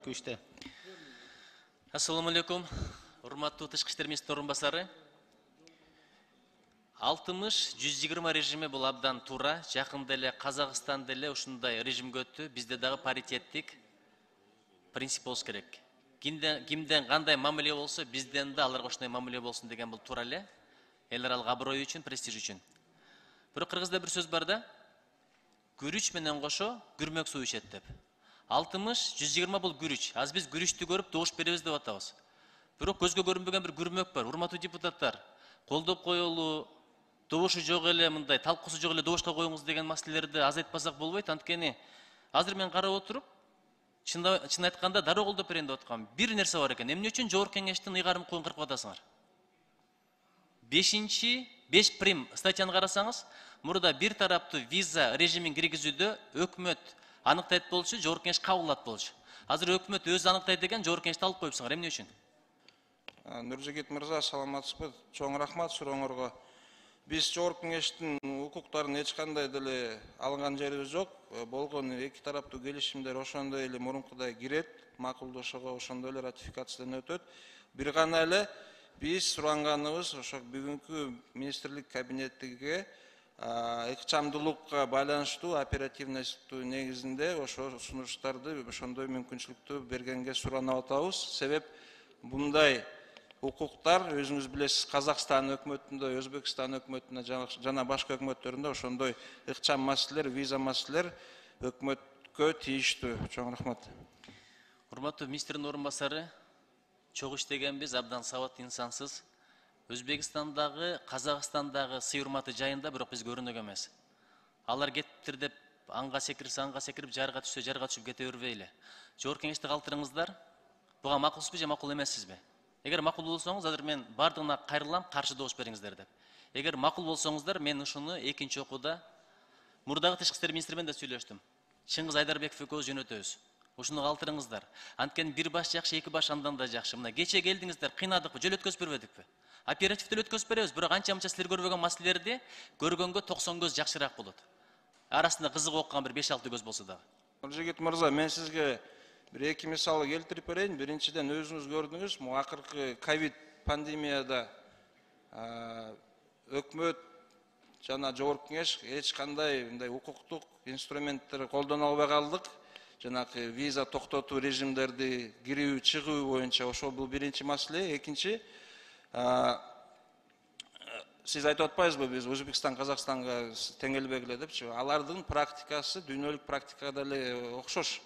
Күшті. Ассаламу алейкум. Урматтуу тышкы иштер министринин орун басары. 60-120 режими бул абдан туура. Жакында эле Казакстанда эле ушундай режимге өттү. Бизде дагы паритеттик принцип болуш керек. Кимден кандай мамиле болсо, бизден да аларга ошондой мамиле болсун деген бул туура эле. Эл аралык аброй үчүн, престиж үчүн. Бирок кыргызда бир сөз бар да. Күрүч менен кошо күрмөк суу ичет деп. 60-120 бул күрүч. Аз биз күрүчтү көрүп добуш беребиз деп атабыз. Бирок көзгө көрүнбөгөн бир күрмөк бар. Урматтуу депутаттар, колдоп коелу, добушу жок эле мындай, талкуусу жок эле добушка коюңуз деген маселелерди азайтпасак болбойт. Анткени азыр мен карап отуруп, чын айтканда дароо колдоп берейин деп аткам. Бир нерсе бар экен. Эмне үчүн Жогорку Кеңештин ыйгарым коюн кыркып атасыңар? 5 прим статьяны карасаңыз, мурда бир тараптуу виза режимин киргизүүдө өкмөт аныктайт болчу, Жогорку Кеңеш кабылдат болчу. Азыр өкмөт өзү аныктайт деген Жогорку Кеңешти алып коюпсуңар. Эмне үчүн? Нуржигит мырза, саламатсызбы? Чоң рахмат сурооңорго. Биз Жогорку Кеңештин укуктарын эч кандай деле алган жерибиз жок. Болгон эки тараптуу келишимдер ошондой эле мурункудай кирет, макулдашууга ошондой эле ратификациядан өтөт. Бир гана эле биз суранганыбыз ошо бүгүнкү министрлик кабинетиге ыкчамдуулукка байланыштуу оперативностуу негизинде ошо сунуштарды ошондой мүмкүнчүлүктү бергенге суранып атабыз. Себеп мындай укуктар өзүңүз билесиз, Казакстан өкмөтүндө, Өзбекстан өкмөтүндө жана башка өкмөттөрүндө ошондой ыкчам маселелер, виза маселелер өкмөткө тийиштүү. Чоң рахмат. Урматтуу министрдин орун басары, чогуу иштегенбиз, абдан сабаттуу инсансыз. Өзбекстандагы, Казакстандагы сый-урматы жайында бирок биз көрүнөк эмес. Алар кетиптир деп анга секирип, жарга түшүп кете бербейли. Жогорку Кеңешти калтырыңыздар. Буга макулсузбу же макул эмессизби? Эгер макул болсоңуз, азыр мен бардыгына кайрылам, каршы добуш бериңиздер деп. Эгер макул болсоңуздар, мен ушуну экинчи окууда мурдагы тышкы иштер министри менен да сүйлөштүм. Чыңгыз Айдарбеков экөөбүз жөнөтөбүз. Ушуну калтырыңыздар. Анткени бир баш жакшы, эки баш андан да жакшы. Мына кече келдиңиздер, кыйнадыкпы, жөл өткөзүп бербедикпи? Оперативдүү өткөзүп беребиз, бирок анча-мынча силер көрбөгөн маселелерди көргөнгө 90 көз жакшыраак болот. Арасында кызык окуган бир 5-6 көз болсо дагы. Нуржигит мырза, мен сизге бир эки мисалы келтирип берейин. Биринчиден өзүңүз көрдүңүз, могу акыркы ковид пандемияда өкмөт жана Жогорку Кеңеш эч кандай мындай укуктук инструменттерди колдоно албай калдык. Жанагы виза токтотуу режимдерди кирүү, чыгуу боюнча ошол бул биринчи маселе. Экинчи, сиз айтып атпайсызбы, биз Өзбекстан, Казакстанга теңелбегиле депчи? Алардын практикасы дүйнөлүк практикага деле окшош.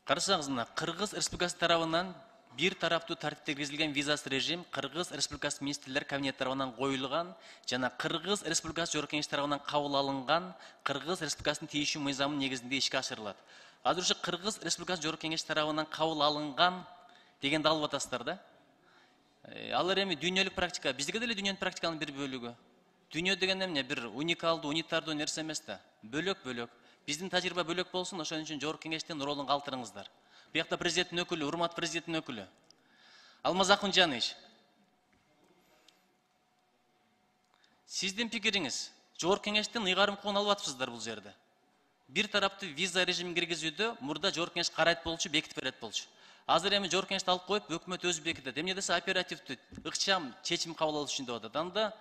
Карасаңыз, мына Кыргыз Республикасы тарабынан бир тараптуу тартипте киргизилген визасыз режим Кыргыз Республикасы министрлер кабинети тарабынан коюлган жана Кыргыз Республикасы Жогорку Кеңеш тарабынан кабыл алынган Кыргыз Республикасынын тийишүү мыйзамынын негизинде ишке ашырылат. Азыр ушу Кыргыз Республикасы Жогорку Кеңеш тарабынан кабыл алынган дегенди алып атасыздар да. Алар эми дүйнөлүк практика, бизге деле дүйнөнүн практиканын бир бөлүгү. Дүйнө деген эмне? Бир уникалдуу, унитардуу нерсе эмес да. Бөлөк-бөлөк. Биздин тажрыйба бөлөк болсун, ошон үчүн Жогорку Кеңештин ролун калтырыңыздар. Буякта президенттин өкүлү, урматтуу президенттин өкүлү Алмаз Акунжанович, сиздин пикириңиз, Жогорку Кеңештин ыйгарым укугун алып атыпсыздар бул жерде. Бир тараптуу виза режимин киргизүүдө мурда Жогорку Кеңеш карайт болчу, бекитип берет болчу. Азыр эми Жогорку Кеңешти алып коюп, өкмөт өзү бекитет. Эмне десе оперативдүү, ыкчам чечим кабыл алуу үчүн деп атат. Анда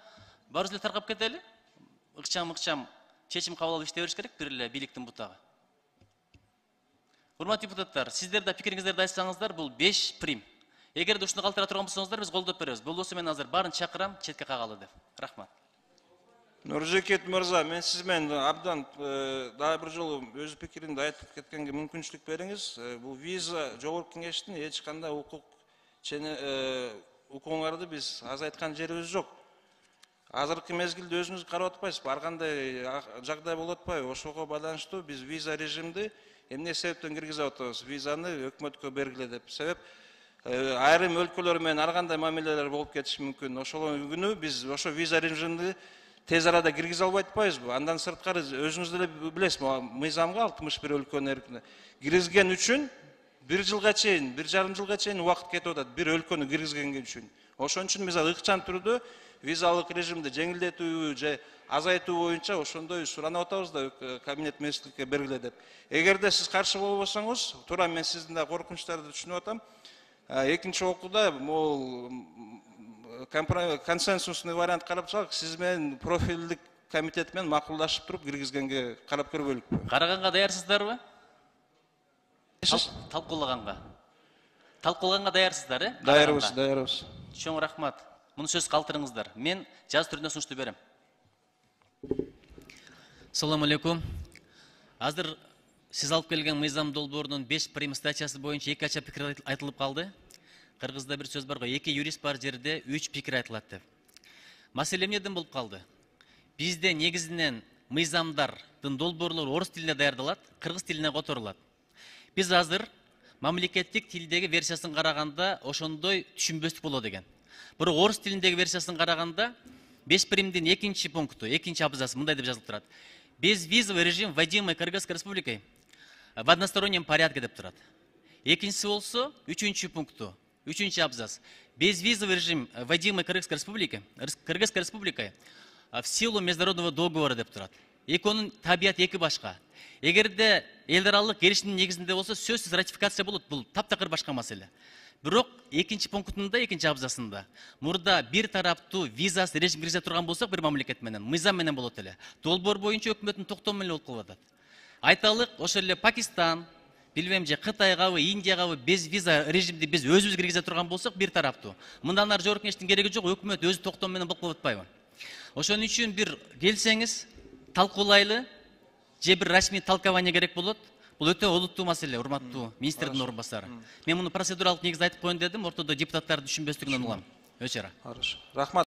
барыбыз эле таркап кетели. Ыкчам чечим кабыл алып иштей бериш керек бир эле бийликтин бутагы. Урматтуу депутаттар, сиздер да пикириңиздерди айтсаңыздар, бул 5 прим. Эгерде ушуну калтыра турган болсоңуздар, биз колдоп беребиз. Болбосо мен азыр баарын чакырам, четке кагалы деп. Рахмат. Нуржигит мырза, мен сиз менен абдан дагы бир жолу өз пикиримди айтып кеткенге мүмкүнчүлүк бериңиз. Бул виза Жогорку Кеңештин эч кандай укугуңарды биз азайткан жерибиз жок. Азыркы мезгилде өзүңүз карап атпайсызбы? Ар кандай жагдай болуп атпайбы? Ошого байланыштуу биз виза режимди эмне себептен киргизип атабыз? Визаны өкмөткө бергиле деп. Себеп айрым өлкөлөр менен ар кандай мамилелер болуп кетиши мүмкүн. Ошол күнү биз ошо виза режимди тез арада киргизе албай атпайбызбы? Андан сырткары өзүңүз деле билесиз, мыйзамга 61 өлкөнүн эркине киргизген үчүн 1 жылга чейин, 1,5 жылга чейин убакыт кетип атат. Бир өлкөнү киргизген үчүн. Ошон үчүн биз ыкчам түрдө визалык режимди жеңилдетүү же азайтуу боюнча ошондой суранып атабыз да кабинет министрликке бергиле деп. Эгерде сиз каршы болбосоңуз, туура мен сиздин да коркунучтарды түшүнүп атам. Экинчи окууда могул консенсусный вариант карап чыгак, сиз менен профилдик комитет менен макулдашып туруп киргизгенге карап көрбөйлүкпү? Караганга даярсыздарбы? Талкуулаганга. Талкуулаганга даярсыздар, э? Даярбыз, даярбыз. Чоң рахмат. Муну сөз калтырыңыздар. Мен жаз түрүндө сунушту берем. Assalamu alaikum. Азыр сиз алып келген мыйзам долбоорунун 5 прим статьясы боюнча 2 ача пикир айтылып калды. Кыргызда бир сөз бар го, 2 юрист бар жерде 3 пикир айтылат деп. Маселе эмнеден болуп калды? Бизде негизинен мыйзамдардын долбоорлору орус тилине даярдалат, кыргыз тилине которулат. Биз азыр мамлекеттик тилдеги версиясын караганда ошондой түшүнбөстүк болот экен. Бирок орус тилиндеги версиясын караганда 5 примдин 2 пункту, 2 абзасы мындай деп жазылып турат. Безвизовый режим, вводимый Кыргызской республикой в одностороннем порядке деп турат. Экинчиси болсо 3 пункту, 3 абзац. Безвизовый режим, вводимый Кыргызской республикой в силу международного договора деп турат. Эконун табияты эки башка. Эгерде эл аралык келишимдин негизинде болсо сөзсүз ратификация болот. Бул таптакыр башка маселе. Бирок 2 пунктунда, 2 абзасында мурда бир тараптуу визасы режим киргизе турган болсок бир мамлекет менен, мыйзам менен болот эле. Долбоор боюнча өкмөттүн токтому менен болуп калып атат. Айталык, ошол эле Пакистан, билбейм же Кытайгабы, Индиягабы без виза режимди биз өзүбүз киргизе турган болсок бир тараптуу. Мындан ары жогорку кеңештин кереги жок, өкмөт өзү токтому менен болуп калып атпайбы? Ошон үчүн бир келсеңиз, талкуулайлы, же бир расмий талкование керек болот. Бул өтө олуттуу маселе, урматтуу министрдин орун басары. Мен муну процедуралык негизде айтып коеюн дедим, ортодо депутаттардын түшүнбөстүгүнөн улам. Өчара. Рахмат.